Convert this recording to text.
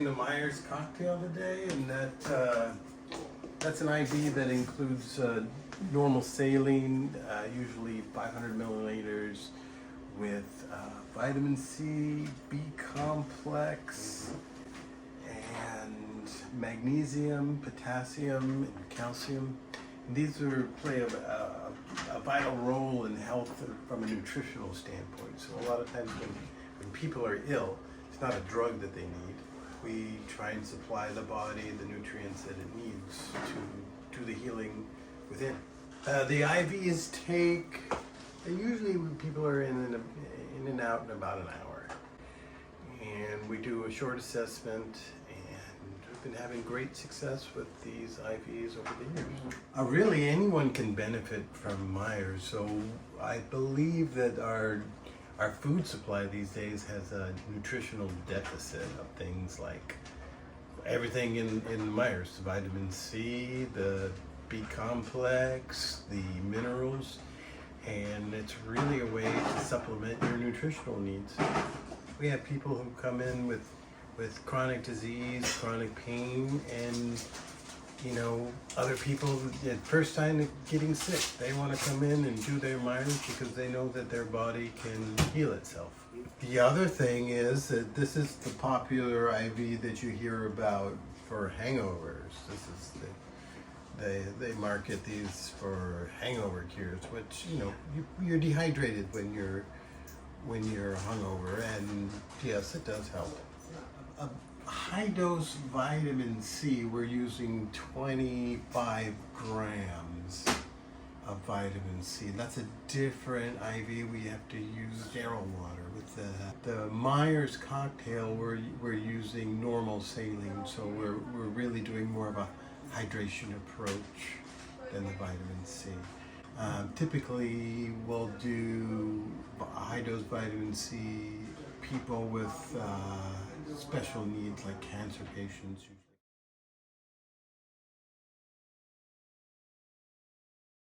The Myers cocktail today, and that's an IV that includes normal saline, usually 500 milliliters, with vitamin C, B complex, and magnesium, potassium, and calcium. And these play a vital role in health from a nutritional standpoint. So a lot of times when people are ill, it's not a drug that they need. We try and supply the body the nutrients that it needs to do the healing within. The IVs they usually people are in and out in about an hour. And we do a short assessment, and we've been having great success with these IVs over the years. Really, anyone can benefit from Myers, so I believe that our food supply these days has a nutritional deficit of things like everything in Myers, the vitamin C, the B complex, the minerals, and it's really a way to supplement your nutritional needs. We have people who come in with chronic disease, chronic pain, and other people, the first time getting sick, they want to come in and do their Myers because they know that their body can heal itself. The other thing is that this is the popular IV that you hear about for hangovers. This is they market these for hangover cures, which you're dehydrated when you're hungover, and yes, it does help. High dose vitamin C, we're using 25 grams of vitamin C. That's a different IV. We have to use sterile water. With the Myers cocktail, we're using normal saline, so we're really doing more of a hydration approach than the vitamin C. Typically, we'll do high dose vitamin C people with special needs, like cancer patients.